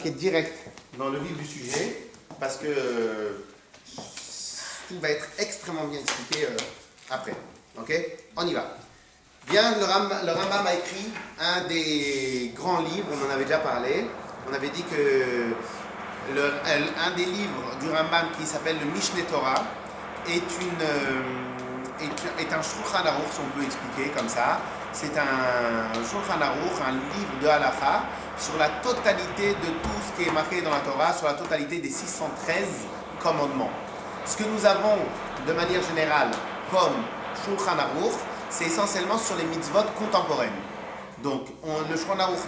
attaquer direct dans le vif du sujet parce que tout va être extrêmement bien expliqué après. Ok? On y va. Bien, le Rambam a écrit un des grands livres, on en avait déjà parlé. On avait dit que un des livres du Rambam qui s'appelle le Mishneh Torah est un Shulchan Aruch, si on peut expliquer comme ça. C'est un Shulchan Aruch, un livre de Halakha sur la totalité de tout ce qui est marqué dans la Torah, sur la totalité des 613 commandements. Ce que nous avons de manière générale comme Shulchan Aruch, c'est essentiellement sur les mitzvot contemporaines. Donc, le Shulchan Aruch,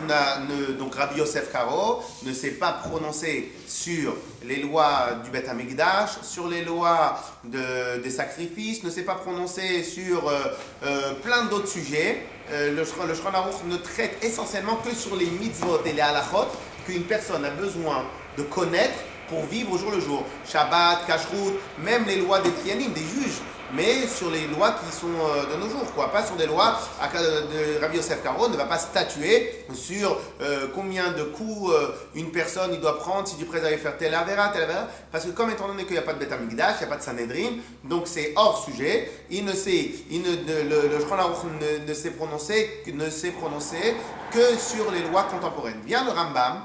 donc Rabbi Yosef Karo, ne s'est pas prononcé sur les lois du Beth Hamikdash, sur les lois des sacrifices, ne s'est pas prononcé sur plein d'autres sujets. Le Shulchan Aruch ne traite essentiellement que sur les mitzvot et les halachot qu'une personne a besoin de connaître pour vivre au jour le jour. Shabbat, Kashrut, même les lois des trianim, des juges, mais sur les lois qui sont de nos jours, quoi. Pas sur des lois de Rabbi Yosef Karo ne va pas statuer sur combien de coups une personne il doit prendre si du près d'aller faire tel avéra, parce que comme étant donné qu'il n'y a pas de Beth Hamikdash, il n'y a pas de Sanhedrin, donc c'est hors sujet. Le Shulchan Aruch ne s'est prononcé que sur les lois contemporaines. Bien le Rambam,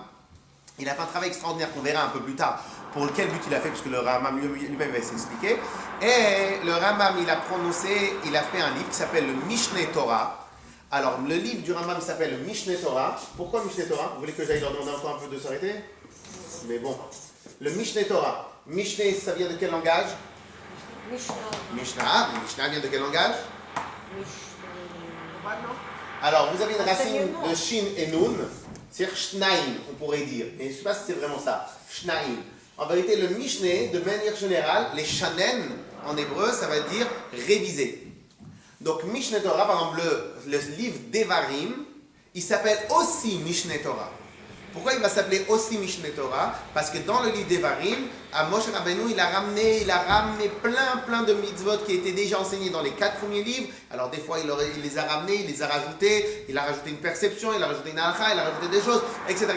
il a fait un travail extraordinaire qu'on verra un peu plus tard, pour quel but il a fait, puisque le Rambam lui-même va s'expliquer. Et le Rambam, il a fait un livre qui s'appelle le Mishneh Torah. Alors, le livre du Rambam s'appelle le Mishneh Torah. Pourquoi Mishneh Torah? Vous voulez que j'aille leur demander encore un peu de s'arrêter? Mais bon. Le Mishneh Torah. Mishneh, ça vient de quel langage? Mishnah. Mishnah vient de quel langage? Alors, vous avez une racine de Shin et Nun. C'est-à-dire Shnaim, on pourrait dire. Mais je ne sais pas si c'est vraiment ça. Shnaim. En vérité, le Mishneh, de manière générale, les Shanen, en hébreu, ça va dire réviser. Donc, Mishneh Torah, par exemple, le livre Devarim, il s'appelle aussi Mishneh Torah. Pourquoi il va s'appeler aussi Mishneh Torah? Parce que dans le livre Devarim, à Moshe Rabbeinu, il a ramené plein de mitzvot qui étaient déjà enseignés dans les 4 premiers livres. Alors des fois, il les a ramenés, il les a rajoutés, il a rajouté une perception, il a rajouté une halakha, il a rajouté des choses, etc.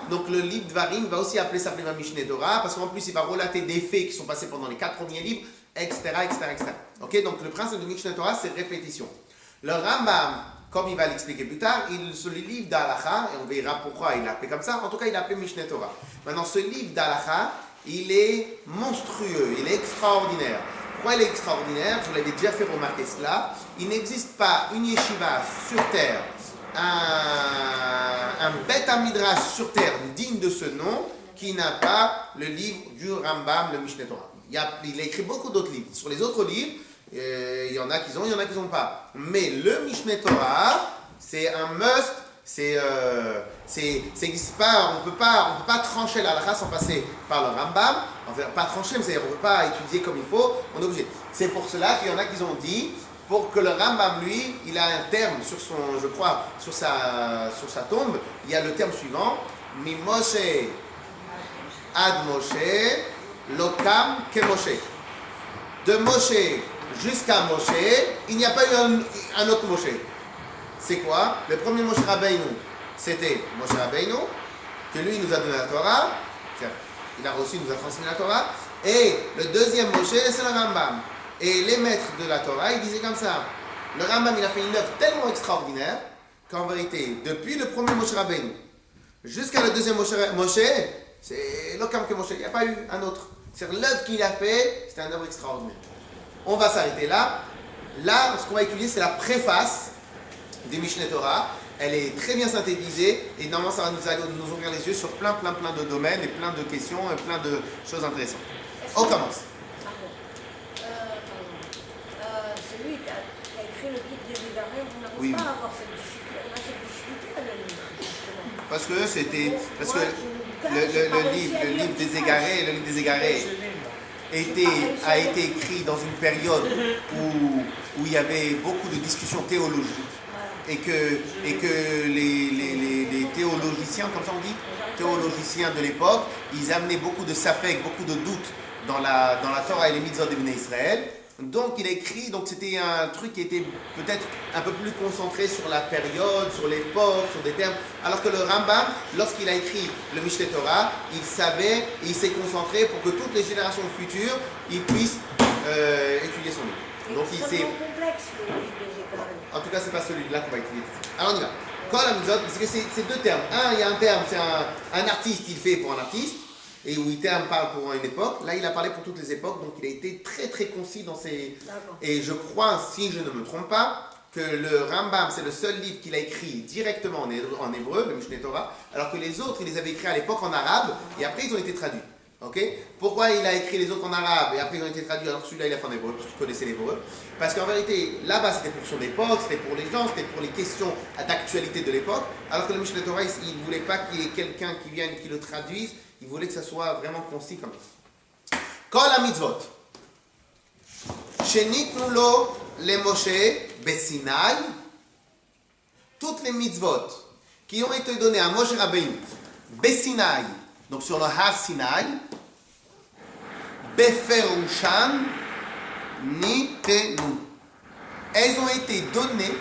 Donc le livre Devarim va aussi s'appeler Mishneh Torah, parce qu'en plus, il va relater des faits qui sont passés pendant les 4 premiers livres, etc. Ok, donc le principe de Mishneh Torah, c'est répétition. Le Rambam, comme il va l'expliquer plus tard, sur le livre d'Halakha, et on verra pourquoi il l'a appelé comme ça, en tout cas il l'a appelé Mishneh Torah. Maintenant ce livre d'Halakha, il est monstrueux, il est extraordinaire. Pourquoi il est extraordinaire? Je vous l'avais déjà fait remarquer cela. Il n'existe pas une yeshiva sur terre, un Beth Midrash sur terre digne de ce nom, qui n'a pas le livre du Rambam, le Mishneh Torah. Il a écrit beaucoup d'autres livres. Sur les autres livres, il y en a qui ont, il y en a qui n'ont pas. Mais le Mishneh Torah, c'est un must. C'est n'existe pas. On peut pas trancher la halakha sans passer par le Rambam. On ne peut pas trancher, mais c'est-à-dire on ne peut pas étudier comme il faut. On est obligé. C'est pour cela qu'il y en a qui ont dit, pour que le Rambam lui, il a un terme sur son, je crois, sur sa tombe. Il y a le terme suivant: Mi Moshe ad Moshe, lokam ke Moshe. De Moshe jusqu'à Moshe, il n'y a pas eu un autre Moshe. C'est quoi? Le premier Moshe Rabbeinu, c'était Moshe Rabbeinu, que lui nous a donné la Torah, il a reçu, nous a transmis la Torah, et le deuxième Moshe, c'est le Rambam. Et les maîtres de la Torah, ils disaient comme ça. Le Rambam, il a fait une œuvre tellement extraordinaire qu'en vérité, depuis le premier Moshe Rabbeinu jusqu'à le deuxième Moshe, c'est l'Okam que Moshe, il n'y a pas eu un autre. C'est l'œuvre qu'il a fait, c'était une œuvre extraordinaire. On va s'arrêter là. Là, ce qu'on va étudier, c'est la préface des Mishneh Torah. Elle est très bien synthétisée et normalement, ça va nous ouvrir les yeux sur plein de domaines et plein de questions et plein de choses intéressantes. On commence. Celui qui a écrit le livre des Devarim, on n'arrive pas à avoir cette difficulté à le lire. Parce que le livre des Égarés, a été écrit dans une période où il y avait beaucoup de discussions théologiques et que les théologiciens, comme ça on dit, théologiciens de l'époque, ils amenaient beaucoup de safek, beaucoup de doutes dans la Torah et les mitzvot des Bnei Israël. Donc il a écrit, donc c'était un truc qui était peut-être un peu plus concentré sur la période, sur l'époque, sur des termes. Alors que le Rambam, lorsqu'il a écrit le Mishneh Torah, il savait et il s'est concentré pour que toutes les générations futures, ils puissent étudier son livre. Donc il s'est... complexe, le livre quand même. En tout cas, c'est pas celui-là qu'on va étudier. Alors on y va. Kol HaMitzvot, parce que c'est deux termes. Un, il y a un terme, c'est un artiste, il fait pour un artiste. Et où il parle pour une époque. Là, il a parlé pour toutes les époques, donc il a été très très concis dans ses... Et je crois, si je ne me trompe pas, que le Rambam, c'est le seul livre qu'il a écrit directement en hébreu, le Mishneh Torah, alors que les autres, il les avait écrits à l'époque en arabe, et après ils ont été traduits. Okay. Pourquoi il a écrit les autres en arabe, et après ils ont été traduits, alors celui-là il a fait en hébreu, parce qu'il connaissait l'hébreu? Parce qu'en vérité, là-bas c'était pour son époque, c'était pour les gens, c'était pour les questions d'actualité de l'époque, alors que le Mishneh Torah, il ne voulait pas qu'il y ait quelqu'un qui vienne qui le traduise. Il voulait que ça soit vraiment concis comme ça. Kol HaMitzvot. Shenitnu lo le Moshe beSinaï. Toutes les mitzvot qui ont été données à Moshe Rabbeinu beSinaï, donc sur le Har Sinaï, beferushan nitenu. Elles ont été données,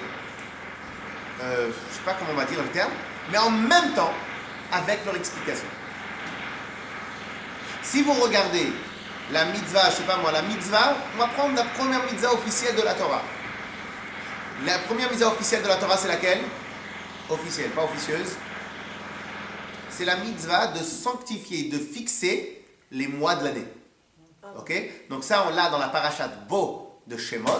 je ne sais pas comment on va dire le terme, mais en même temps avec leur explication. Si vous regardez la mitzvah, je ne sais pas moi, la mitzvah, on va prendre la première mitzvah officielle de la Torah. La première mitzvah officielle de la Torah, c'est laquelle? Officielle, pas officieuse. C'est la mitzvah de sanctifier, de fixer les mois de l'année. Ok? Donc ça, on l'a dans la parashat Bo de Shemot.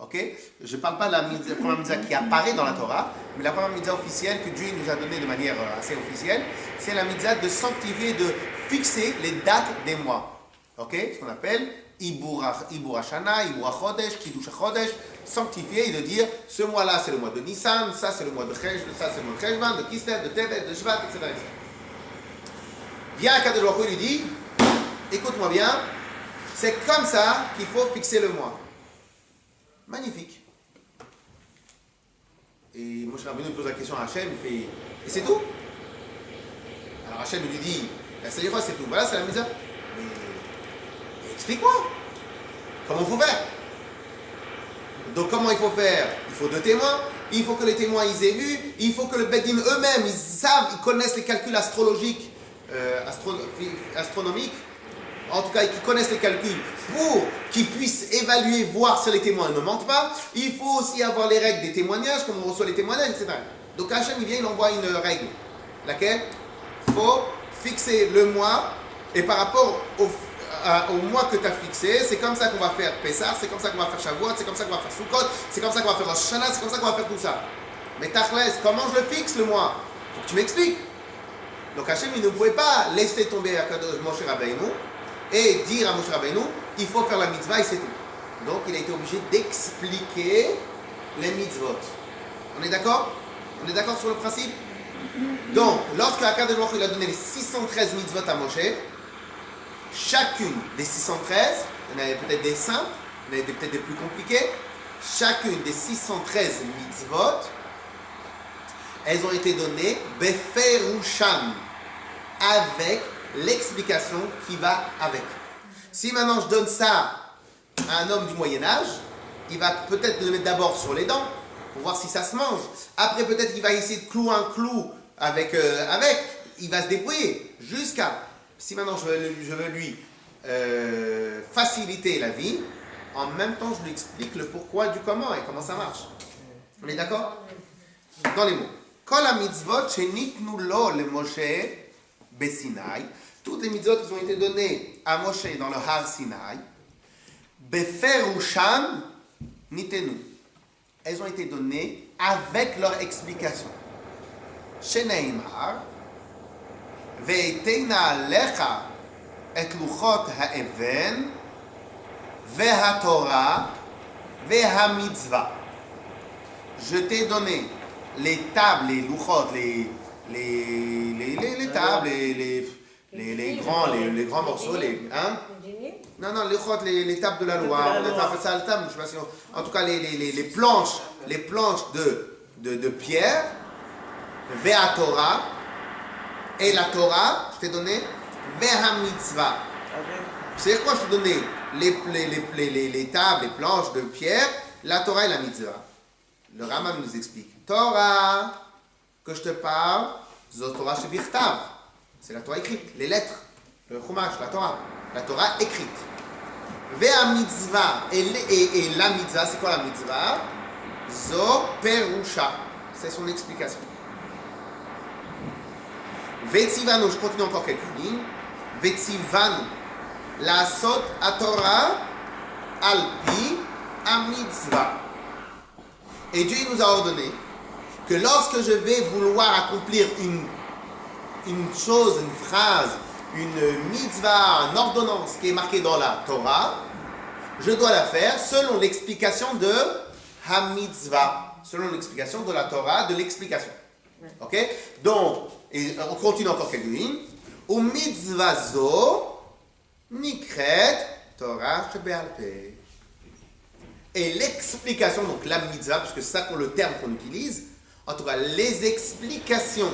Ok? Je ne parle pas de la première mitzvah qui apparaît dans la Torah, mais la première mitzvah officielle que Dieu nous a donnée de manière assez officielle, c'est la mitzvah de sanctifier, de fixer les dates des mois. Ok? Ce qu'on appelle Ibur Hashana, Ibur HaChodesh, Kiddush HaChodesh, sanctifier et de dire ce mois-là c'est le mois de Nissan, ça c'est le mois de Chesh, ça c'est le mois de Cheshvan, de Kislev, de Tevet, de Shvat, etc. Vient Akadosh Baruch Hu et lui dit écoute-moi bien, c'est comme ça qu'il faut fixer le mois. Magnifique. Et Moshe Rabbeinu pose la question à Hachem, il fait et c'est tout? Alors Hachem lui dit ça dit quoi c'est tout? Voilà, c'est la misère. Mais explique-moi comment il faut faire. Donc comment il faut faire? Il faut 2 témoins, il faut que les témoins ils aient vu, il faut que le Beth Din eux-mêmes ils savent, ils connaissent les calculs astrologiques, astronomiques, en tout cas qu'ils connaissent les calculs pour qu'ils puissent évaluer, voir si les témoins ne mentent pas. Il faut aussi avoir les règles des témoignages, comme on reçoit les témoignages, etc. Donc Hachem il vient, il envoie une règle, laquelle il faut fixer le mois, et par rapport au mois que tu as fixé, c'est comme ça qu'on va faire Pessah, c'est comme ça qu'on va faire Shavuot, c'est comme ça qu'on va faire Sukkot, c'est comme ça qu'on va faire Rosh Hashanah, c'est comme ça qu'on va faire tout ça. Mais Tachles, comment je le fixe le mois? Faut que tu m'expliques. Donc Hachem, il ne pouvait pas laisser tomber à Moshe Rabbeinu et dire à Moshe Rabbeinu, il faut faire la mitzvah et c'est tout. Donc il a été obligé d'expliquer les mitzvot. On est d'accord? On est d'accord sur le principe? Donc, lorsque Akadosh Baruch Hu a donné les 613 mitzvot à Moshe, chacune des 613, il y en avait peut-être des simples, il y en avait peut-être des plus compliqués, chacune des 613 mitzvot, elles ont été données beferushan, avec l'explication qui va avec. Si maintenant je donne ça à un homme du Moyen-Âge, il va peut-être le mettre d'abord sur les dents, pour voir si ça se mange. Après, peut-être qu'il va essayer de clouer un clou avec, il va se débrouiller jusqu'à... Si maintenant je veux lui faciliter la vie, en même temps je lui explique le pourquoi du comment et comment ça marche. On est d'accord? Dans les mots. Kol HaMitzvot shenitnu lo le Moshe beSinaï. Toutes les mitzvot qui ont été données à Moshe dans le Har Sinaï, beferushan nitenu. Elles ont été données avec leur explication. Sheneimar, ve'eteina alecha et luchot ha'even, ve'hatorah, ve'hamitzvah. Je t'ai donné les tables, les luchot, les tables, les grands morceaux, hein? Non, les tables de la loi, on appelle ça le table, je sais pas si en tout cas les planches de pierre, Ve'a Torah, et la Torah, je t'ai donné, Ve'a Mitzvah, C'est quoi? Je te donnais les tables, les planches de pierre, la Torah et la mitzvah. Le Rambam nous explique. Torah, que je te parle, Zot Torah Shebirtav. C'est la Torah écrite, les lettres, le Chumash, la Torah écrite. Vea mitzvah, et la mitzvah, c'est quoi la mitzvah? Zo Perusha. C'est son explication. Vetzivanu, je continue encore quelques lignes. Vetzivanu, la sot a Torah, alpi a mitzvah. Et Dieu nous a ordonné que lorsque je vais vouloir accomplir une chose, une phrase, une mitzvah, une ordonnance qui est marquée dans la Torah, je dois la faire selon l'explication de ha-mitzvah, selon l'explication de la Torah, de l'explication. Ok? Donc, et on continue encore quelques lignes. Ou mitzvah zo nikret Torah shebe'al-peh. Et l'explication, donc la mitzvah, puisque c'est ça pour le terme qu'on utilise, en tout cas les explications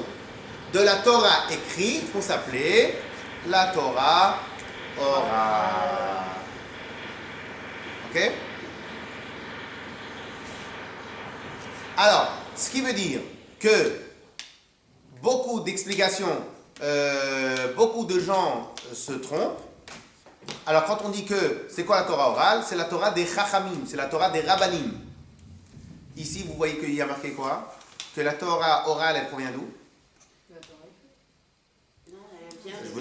de la Torah écrite vont s'appeler la Torah orale. Ok? Alors, ce qui veut dire que beaucoup d'explications, beaucoup de gens se trompent. Alors, quand on dit que c'est quoi la Torah orale? C'est la Torah des Chachamim, c'est la Torah des Rabbanim. Ici, vous voyez qu'il y a marqué quoi? Que la Torah orale, elle provient d'où?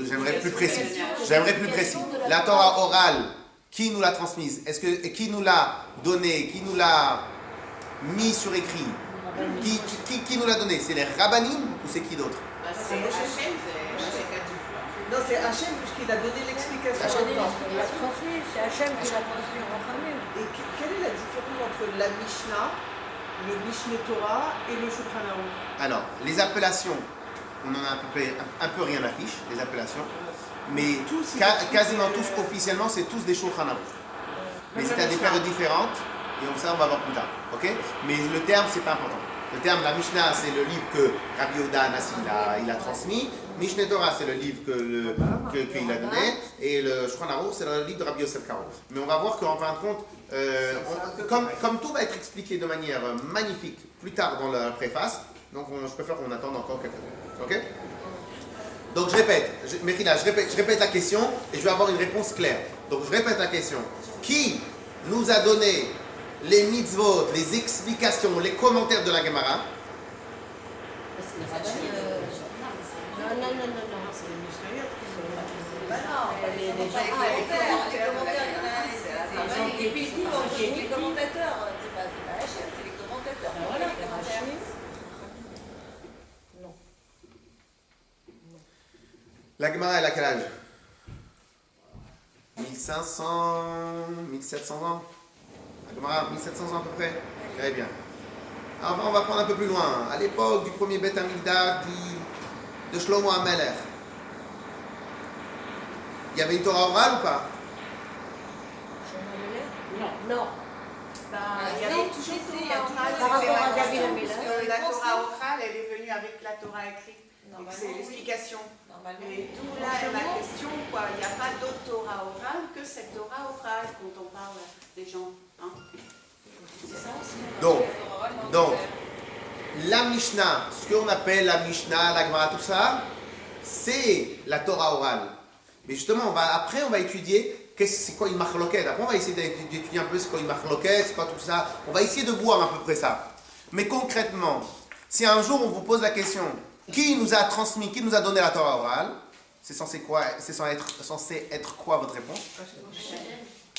J'aimerais plus précis. La Torah orale, qui nous l'a transmise? Qui nous l'a donnée? Qui nous l'a mis sur écrit? Qui nous l'a donné? C'est les Rabbanim ou c'est qui d'autre? C'est Hachem, Non, c'est Hachem puisqu'il a donné l'explication. Il a transmis, c'est Hachem qui l'a transmis en Rachamim. Et quelle est la différence entre la Mishnah, le Mishneh Torah et le Shulchan Aruch? Alors, les appellations, on en a un peu rien affiche, les appellations, mais quasiment tous officiellement, c'est tous des Shulchan Aruch. Mais c'est à des périodes différentes, et ça on va voir plus tard, ok? Mais le terme, c'est pas important. Le terme, la Mishnah, c'est le livre que Rabbi Yehuda Hanassi il a transmis. Mishneh Torah, c'est le livre qu'il a donné. Et le Shulchan Aruch, c'est le livre de Rabbi Yosef Karo. Mais on va voir qu'en fin de compte, comme tout va être expliqué de manière magnifique plus tard dans la préface, donc je préfère qu'on attende encore quelques temps. Ok? Donc je répète la question et je vais avoir une réponse claire. Donc je répète la question. Qui nous a donné les mitzvot, les explications, les commentaires de la Gemara? Non. C'est les Mishnayot qui sont Et puis les commentateurs, c'est pas Hachem, c'est les commentateurs. Voilà, Les commentaires. Non. La Gemara, elle a quel âge? 1500, 1700 ans. La Gemara, 1700 ans à peu près. Très bien. Alors on va prendre un peu plus loin. À l'époque du premier Beth Amikdash de Shlomo HaMelech, il y avait une Torah orale ou pas? Non. Il y avait toujours Par rapport à David Amelech. la Torah orale, elle est venue avec la Torah écrite. C'est l'explication. Et d'où là ma question, quoi. Il n'y a pas d'autre Torah orale que cette Torah orale quand on parle des gens. Hein. C'est ça aussi. Donc, la Mishnah, ce qu'on appelle la Mishnah, la Gemara, tout ça, c'est la Torah orale. Mais justement, après, on va étudier c'est quoi une marloquette. Après, on va essayer d'étudier un peu c'est quoi une marloquette, c'est quoi tout ça. On va essayer de voir à peu près ça. Mais concrètement, si un jour on vous pose la question, qui nous a transmis, qui nous a donné la Torah orale, c'est censé être quoi votre réponse?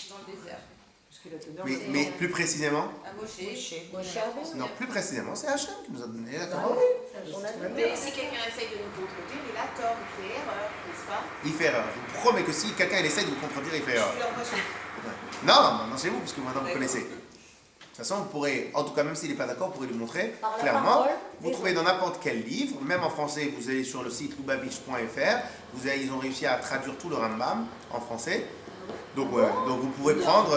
Dans le désert. Mais plus précisément? À Moshe. Non, plus précisément, c'est Hachem qui nous a donné la Torah. Mais si quelqu'un essaye de nous contredire, il a tort, il fait erreur, n'est-ce pas? Il fait erreur. Je vous promets que si quelqu'un essaie de vous contredire, il fait erreur. Non, c'est vous, parce que maintenant vous connaissez. De toute façon, vous pourrez, en tout cas, même s'il n'est pas d'accord, vous pourrez lui montrer clairement. Vous trouvez dans n'importe quel livre, même en français, vous allez sur le site lubavitch.fr, ils ont réussi à traduire tout le Rambam en français. Donc vous pouvez prendre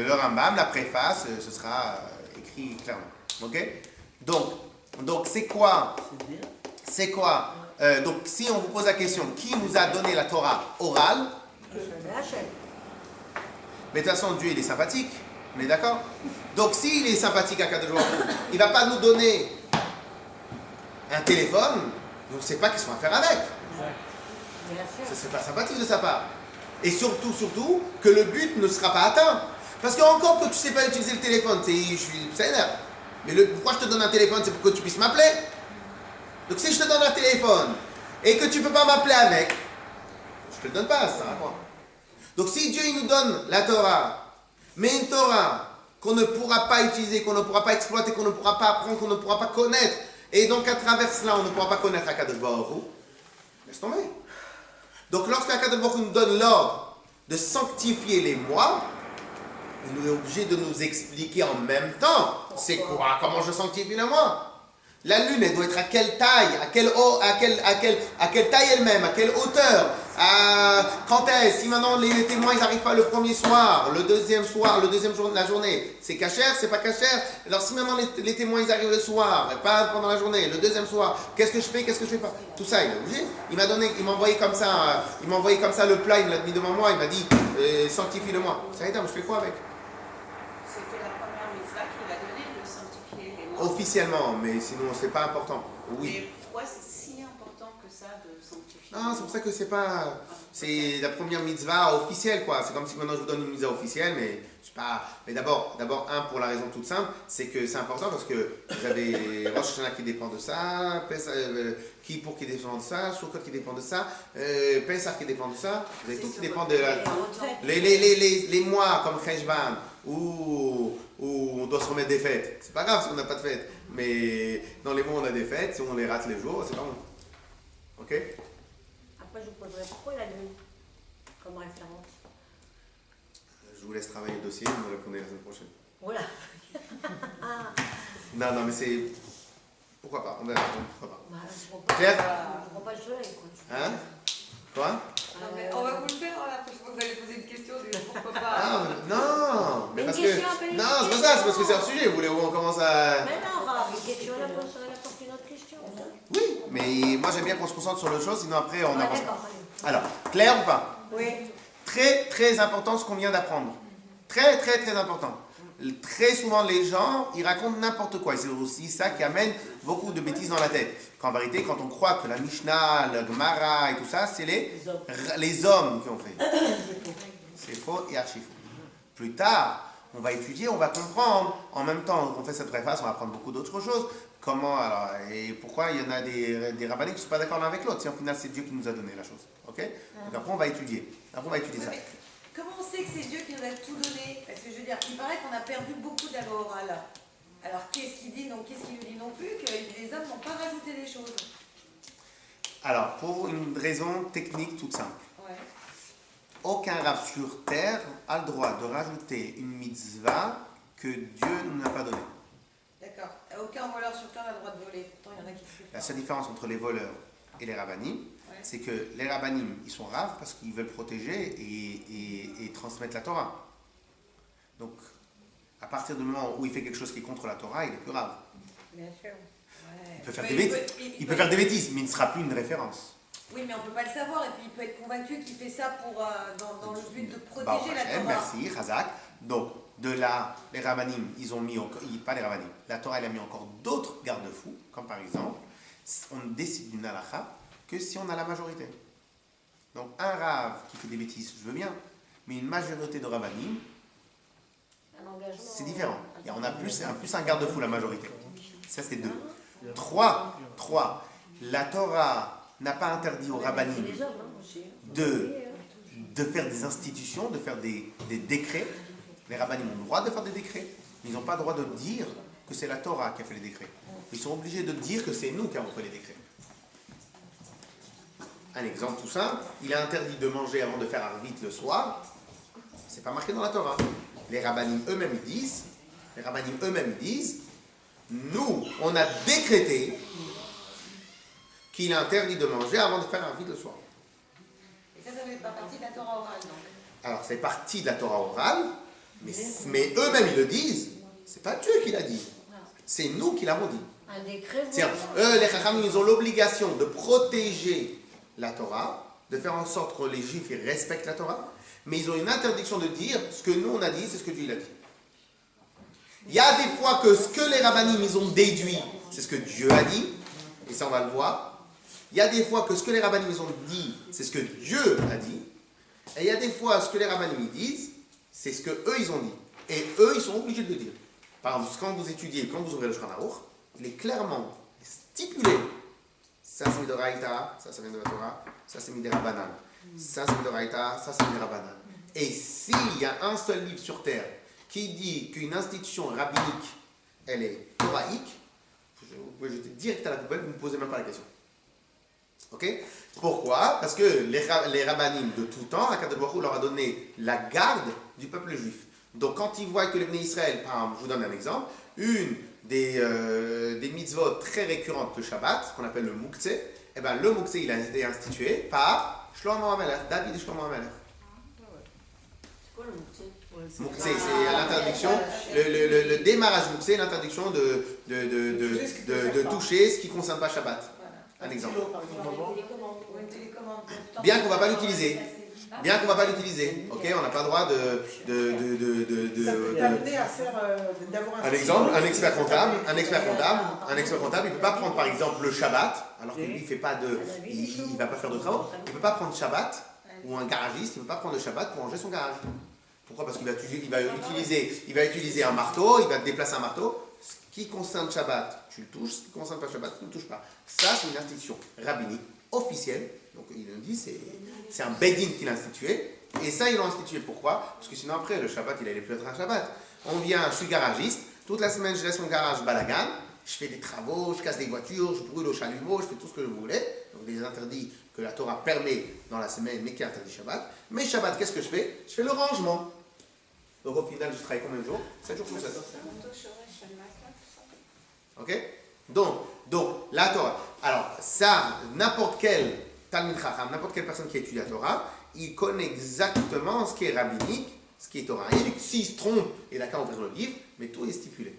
le Rambam, la préface, ce sera écrit clairement. Ok? Donc c'est quoi Donc si on vous pose la question, qui nous a donné la Torah orale? Mais de toute façon, Dieu, il est sympathique. On est d'accord? Donc s'il est sympathique à Kadosh Baruch Hu, il ne va pas nous donner un téléphone, on ne sait pas qu'est-ce qu'on va faire avec. Ce ne serait pas sympathique de sa part. Et surtout, que le but ne sera pas atteint. Parce que encore que tu ne sais pas utiliser le téléphone, ça énerve. Mais pourquoi je te donne un téléphone? C'est pour que tu puisses m'appeler. Donc si je te donne un téléphone et que tu ne peux pas m'appeler avec, je ne te le donne pas, ça. Donc si Dieu il nous donne la Torah, mais une Torah qu'on ne pourra pas utiliser, qu'on ne pourra pas exploiter, qu'on ne pourra pas apprendre, qu'on ne pourra pas connaître, et donc à travers cela on ne pourra pas connaître Akadosh Baruch Hu, laisse tomber. Donc lorsqu'Akadosh Baruch Hu nous donne l'ordre de sanctifier les mois, il nous est obligé de nous expliquer en même temps, c'est quoi, comment je sanctifie le mois. La lune, elle doit être à quelle taille, à quelle taille elle-même, à quelle hauteur, quand est-ce, si maintenant les témoins ils n'arrivent pas le premier soir, le deuxième jour de la journée, c'est cachère, c'est pas cachère. Alors si maintenant les témoins ils arrivent le soir, et pas pendant la journée, le deuxième soir, qu'est-ce que je fais pas? Tout ça il est obligé. Il m'a envoyé comme ça le plat, il me l'a mis devant moi, il m'a dit sanctifie-le-moi. Ça veut dire, je fais quoi avec? C'était la première mitzvah qu'il a donnée de sanctifier les mois. Officiellement, mais sinon c'est pas important. Oui. Mais pourquoi c'est si important que ça de sanctifier? Non, c'est pour ça que c'est la première mitzvah officielle, quoi. C'est comme si maintenant je vous donne une mitzvah officielle, mais je sais pas. Mais d'abord, pour la raison toute simple, c'est que c'est important parce que vous avez Rosh Hashanah qui dépend de ça, Kippour qui dépend de ça, Sukkot qui dépend de ça, Pesach qui dépend de ça. Vous avez tout qui dépend de les mois comme Cheshvan où on doit se remettre des fêtes. C'est pas grave si on n'a pas de fêtes, mais dans les mois on a des fêtes, si on les rate les jours, c'est pas bon. Ok? Après, je vous poserai pourquoi la nuit comme référence. Je vous laisse travailler le dossier, vous me répondez la semaine prochaine. Voilà. Non, mais c'est... Pourquoi pas? On verra, pourquoi pas. Bah, je comprends Claire? pas le soleil, quoi. Hein? Quoi? Non, mais on va vous le faire, la prochaine fois que vous allez poser une question, pourquoi pas? Non, mais Une parce que... question, appelez Non, une c'est pas question. ça, c'est parce que c'est un sujet, vous voulez où on commence à... Mais non, Rav, une question, elle apporte une autre question. Oui, mais moi j'aime bien qu'on se concentre sur l'autre chose, sinon après on avance pas. D'accord, allez. Alors, clair ou pas? Oui. Très, très important ce qu'on vient d'apprendre. Très, très, très important. Très souvent, les gens, ils racontent n'importe quoi. Et c'est aussi ça qui amène beaucoup de bêtises dans la tête. Qu'en vérité, quand on croit que la Mishnah, le Gemara et tout ça, c'est les hommes qui ont fait. C'est faux et archi faux. Plus tard, on va étudier, on va comprendre. En même temps qu'on fait cette préface, on va apprendre beaucoup d'autres choses. Comment, alors, et pourquoi il y en a des rabbinés qui ne sont pas d'accord l'un avec l'autre. Si en final, c'est Dieu qui nous a donné la chose. Ok? Donc après, on va étudier. Après, on va étudier ça. Comment on sait que c'est Dieu qui nous a tout donné? Parce que je veux dire, il paraît qu'on a perdu beaucoup d'aloi orale. Alors qu'est-ce qu'il dit, donc qu'est-ce qu'il nous dit non plus? Que les hommes n'ont pas rajouté des choses. Alors, pour une raison technique toute simple. Ouais. Aucun rabbin sur terre a le droit de rajouter une mitzvah que Dieu ne nous a pas donnée. D'accord. Aucun voleur sur terre n'a le droit de voler. Pourtant, il y en a qui font. La seule différence entre les voleurs et les rabbanim, c'est que les rabbanim, ils sont raves parce qu'ils veulent protéger et transmettre la Torah. Donc, à partir du moment où il fait quelque chose qui est contre la Torah, il est plus rave. Bien sûr. Ouais. Il peut faire des bêtises. Il peut faire des bêtises, mais il ne sera plus une référence. Oui, mais on ne peut pas le savoir. Et puis, il peut être convaincu qu'il fait ça pour, dans le but de protéger Baruch la Hashem, Torah. merci, Chazak. Donc, de là, les rabbanim, ils ont mis, pas les rabbanim, la Torah, elle a mis encore d'autres garde-fous, comme par exemple, on décide d'une halakha que si on a la majorité. Donc, un rave qui fait des bêtises, je veux bien, mais une majorité de rabbanim, c'est différent. Et on a plus un garde-fou, la majorité. Ça, c'est 2. 3, la Torah n'a pas interdit aux rabbanim de faire des institutions, de faire des décrets. Les rabbanim ont le droit de faire des décrets, mais ils n'ont pas le droit de dire que c'est la Torah qui a fait les décrets. Ils sont obligés de dire que c'est nous qui avons fait les décrets. Un exemple tout simple, il est interdit de manger avant de faire Arvit le soir. C'est pas marqué dans la Torah. Les rabbanim eux-mêmes disent, nous, on a décrété qu'il est interdit de manger avant de faire Arvit le soir. Et ça fait pas partie de la Torah orale, donc. Alors, c'est partie de la Torah orale, mais eux-mêmes, ils le disent. C'est pas Dieu qui l'a dit. C'est nous qui l'avons dit. Un décret. C'est-à-dire, eux, les Chachamim, ils ont l'obligation de protéger la Torah, de faire en sorte que les Juifs ils respectent la Torah, mais ils ont une interdiction de dire ce que nous on a dit, c'est ce que Dieu il a dit. Il y a des fois que ce que les Rabbanim ils ont déduit, c'est ce que Dieu a dit, et ça on va le voir. Il y a des fois que ce que les Rabbanim ils ont dit, c'est ce que Dieu a dit, et il y a des fois ce que les Rabbanim ils disent, c'est ce que eux ils ont dit, et eux ils sont obligés de le dire. Par exemple, quand vous étudiez, quand vous ouvrez le Shulchan Aruch, il est clairement stipulé. Ça c'est Midoraïta, ça vient de la Torah, ça c'est Midirabanan. Ça c'est Midoraïta, ça c'est Midirabanan. Et s'il y a un seul livre sur terre qui dit qu'une institution rabbinique, elle est toraïque, vous pouvez jeter direct à la poubelle, vous ne me posez même pas la question. Ok? Pourquoi? Parce que les rabbinim de tout temps, Akadosh Baruch Hu leur a donné la garde du peuple juif. Donc quand ils voient que les Bnei Israël, par exemple, je vous donne un exemple, une des mitzvot très récurrentes de Shabbat, qu'on appelle le Moukse, eh ben, le Moukse il a été institué par Shlomo HaMelech, David et Shlomo HaMelech. C'est quoi le Moukse? Moukse, c'est l'interdiction, le démarrage Moukse, l'interdiction de toucher ce qui ne concerne pas Shabbat. Un exemple. Bien qu'on ne va pas l'utiliser. Bien qu'on ne va pas l'utiliser, ok, on n'a pas le droit un exemple, un expert comptable, il ne peut pas prendre par exemple le Shabbat, alors que lui il ne va pas faire de travaux, il ne peut pas prendre Shabbat, ou un garagiste, il ne peut pas prendre le Shabbat pour ranger son garage. Pourquoi? Parce qu'il va utiliser un marteau, il va déplacer un marteau. Ce qui concerne Shabbat, tu le touches, ce qui ne concerne pas Shabbat, tu ne le touches pas. Ça, c'est une institution rabbinique officielle. Donc il nous dit, c'est un Bedin qui l'a institué. Et ça, ils l'ont institué. Pourquoi? Parce que sinon, après, le Shabbat, il n'allait plus être un Shabbat. On vient, je suis garagiste. Toute la semaine, je laisse mon garage balagan. Je fais des travaux, je casse des voitures, je brûle au chalumeau, je fais tout ce que vous voulez. Donc des interdits que la Torah permet dans la semaine, mais qui est interdit Shabbat. Mais Shabbat, qu'est-ce que je fais? Je fais le rangement. Donc au final, je travaille combien de jours? 7 jours sur 7. Ok? Donc, la Torah. Alors, ça, n'importe quel Talmid Chacham, n'importe quelle personne qui étudie la Torah, il connaît exactement ce qui est rabbinique, ce qui est toraïque. S'il se trompe, il n'a qu'à ouvrir le livre, mais tout est stipulé.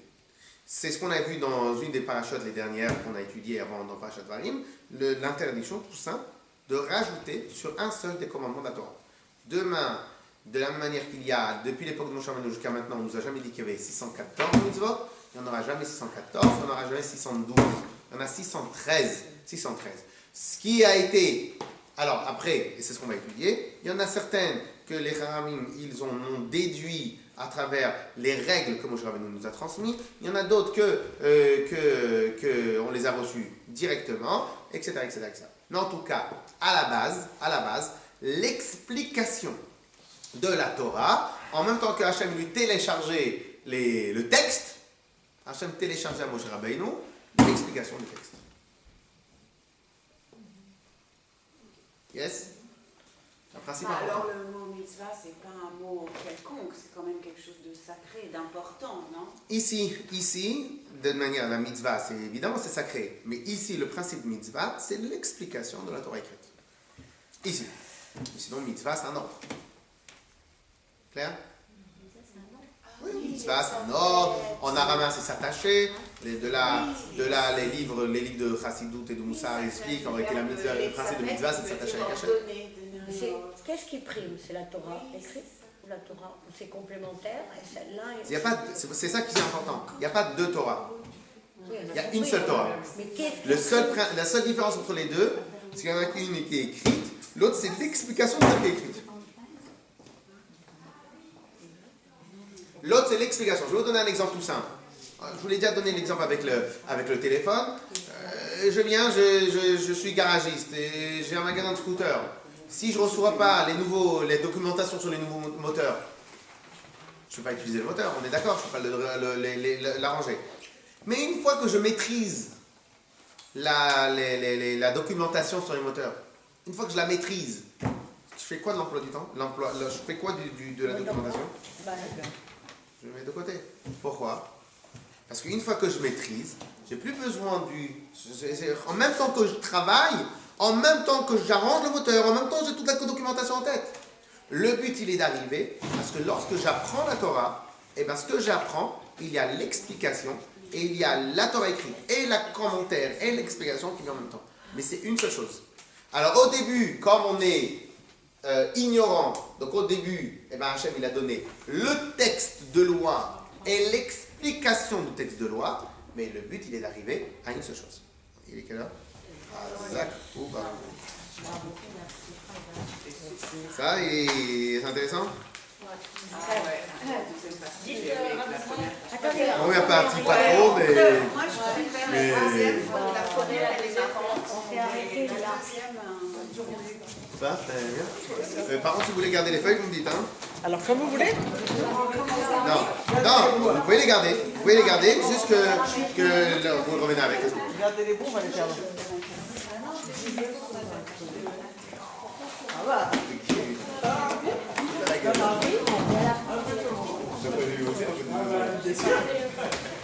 C'est ce qu'on a vu dans une des parachutes, les dernières qu'on a étudiées avant dans Parashat Varim, l'interdiction tout simple de rajouter sur un seul des commandements de la Torah. Demain, de la même manière qu'il y a, depuis l'époque de Moshe Rabbeinu jusqu'à maintenant, on ne nous a jamais dit qu'il y avait 614 mitzvot, il n'y en aura jamais 614, il n'y en aura jamais 612, il y en a 613. Ce qui a été, alors après, et c'est ce qu'on va étudier, il y en a certaines que les Chachamim, ils ont déduit à travers les règles que Moshe Rabbeinu nous a transmises, il y en a d'autres que on les a reçues directement, etc. Mais en tout cas, à la base, l'explication de la Torah, en même temps que Hachem lui téléchargeait le texte, Hachem téléchargeait à Moshe Rabbeinu l'explication du texte. Yes? Un principe important. Alors le mot mitzvah, c'est pas un mot quelconque, c'est quand même quelque chose de sacré, d'important, non? Ici, de manière, la mitzvah, c'est sacré, mais ici, le principe mitzvah, c'est l'explication de la Torah écrite. Ici. Sinon, mitzvah, c'est un ordre. Clair? Oui, mitzvah, c'est un ordre. En araméen, c'est s'attacher. Les livres de Chassidut et de Moussar expliquent en réalité le principe de mitzvah, c'est de s'attacher avec Hachem. Qu'est-ce qui prime? C'est la Torah écrite ou la Torah? C'est complémentaire et celle-là. C'est ça qui est important. Il n'y a pas deux Torah. Il y a une seule Torah. La seule différence entre les deux, c'est qu'il y en a une qui est écrite, l'autre c'est l'explication de celle qui est écrite. L'autre c'est l'explication. Je vais vous donner un exemple tout simple. Je vous l'ai déjà donné l'exemple avec le téléphone. Je viens, je suis garagiste et j'ai un magasin de scooters. Si je ne reçois pas les documentations sur les nouveaux moteurs, je ne peux pas utiliser le moteur, on est d'accord, je ne peux pas l'arranger. Mais une fois que je maîtrise la documentation sur les moteurs, une fois que je la maîtrise, je fais quoi de l'emploi du temps? Je fais quoi de la documentation? Je le mets de côté. Pourquoi? Parce qu'une fois que je maîtrise, j'ai plus besoin en même temps que je travaille, en même temps que j'arrange le moteur, en même temps j'ai toute la documentation en tête. Le but, il est d'arriver, parce que lorsque j'apprends la Torah, et bien ce que j'apprends, il y a l'explication et il y a la Torah écrite, et le commentaire, et l'explication qui vient en même temps. Mais c'est une seule chose. Alors au début, comme on est ignorant, donc au début, eh ben, Hachem il a donné le texte de loi et l'explication du texte de loi, mais le but il est d'arriver à une seule chose. Il est quelle heure? Ça, c'est intéressant? Première partie, pas trop, mais. Moi, je préfère la troisième, la première, elle est marrante. On s'est arrêté là. Ça, c'est bien. Par contre, si vous voulez garder les feuilles, vous me dites, hein? Alors, comme vous voulez. Non, vous pouvez les garder. Vous pouvez les garder, juste que là, vous revenez avec. Regardez les bons, on va les perdre. Ah bah. Bien sûr.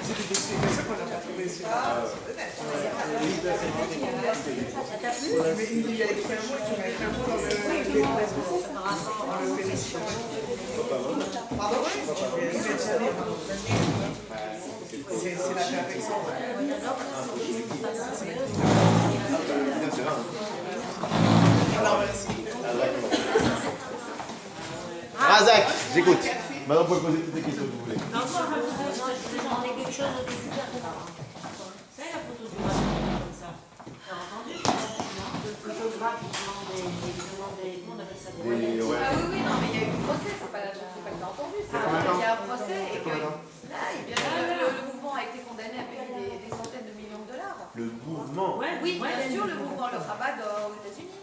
C'est des dossiers comme ça qu'on n'a pas trouvé sur mais il y a écrit un mot, tu mets un mot dans le félicien. Pardon? C'est la perfection. Alors, merci. Razak, j'écoute. Maintenant, vous pouvez poser toutes les questions que vous voulez. Non, moi, je vais demander quelque chose au début de la photo. Ça, la photo du rabbin, comme ça. T'as entendu? Le photographe, il demande comment on appelle ça, des royalties. Ah oui, non, mais il y a eu un procès, c'est pas que t'as entendu. Il y a un procès et que là, le mouvement a été condamné à payer des centaines de millions de dollars. Le mouvement. Oui, bien sûr, le mouvement, le rabat aux États-Unis.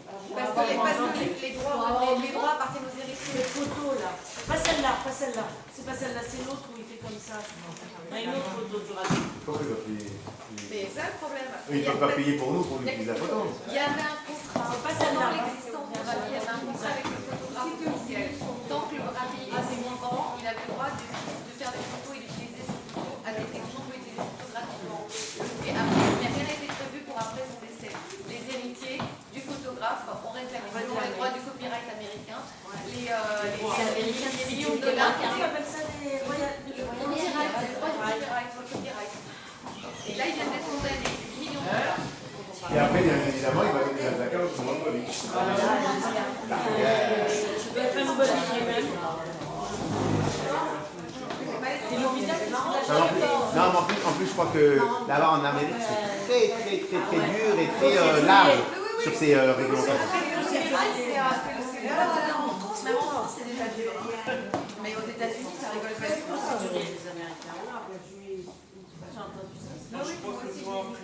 Parce que les droits appartiennent aux héritiers. Les photos là. Pas celle-là, pas celle-là. C'est pas celle-là, c'est l'autre où il fait comme ça. Il y a une autre photo du rabbin. Pourquoi ils doivent payer? Mais c'est ça le problème. Ils ne peuvent pas payer pour nous pour utilise la photo. Il y avait un contrat. C'est pas celle-là. Pendant l'existence du rabbi, il y avait un contrat avec le photographe officiel. Tant que le rabbi était vivant, il avait le droit de faire des photos et d'utiliser ses photos à des gens qui utiliser photographiquement. Et après, il n'y a rien été prévu pour après son décès. Les héritiers du photographe ont réclamé les droits du copyright américain. Les millions de dollars. On appelle ça des royalties. Le copyright, le copyright. Et là, il vient d'être condamné, des millions de dollars. Et après, bien évidemment, il va donner la zakat au moment de vie. Ça doit être une bonne idée même. Non, mais en plus, je crois que là-bas en Amérique, c'est très dur et très large sur ces réglementations. Même en France, c'est déjà dur. Mais aux États-Unis, ça rigole pas du tout. Les Américains, j'ai entendu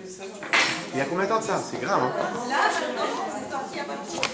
ça. Il y a combien de temps de ça? C'est grave, hein? Là, maintenant, c'est sorti il n'y a pas longtemps.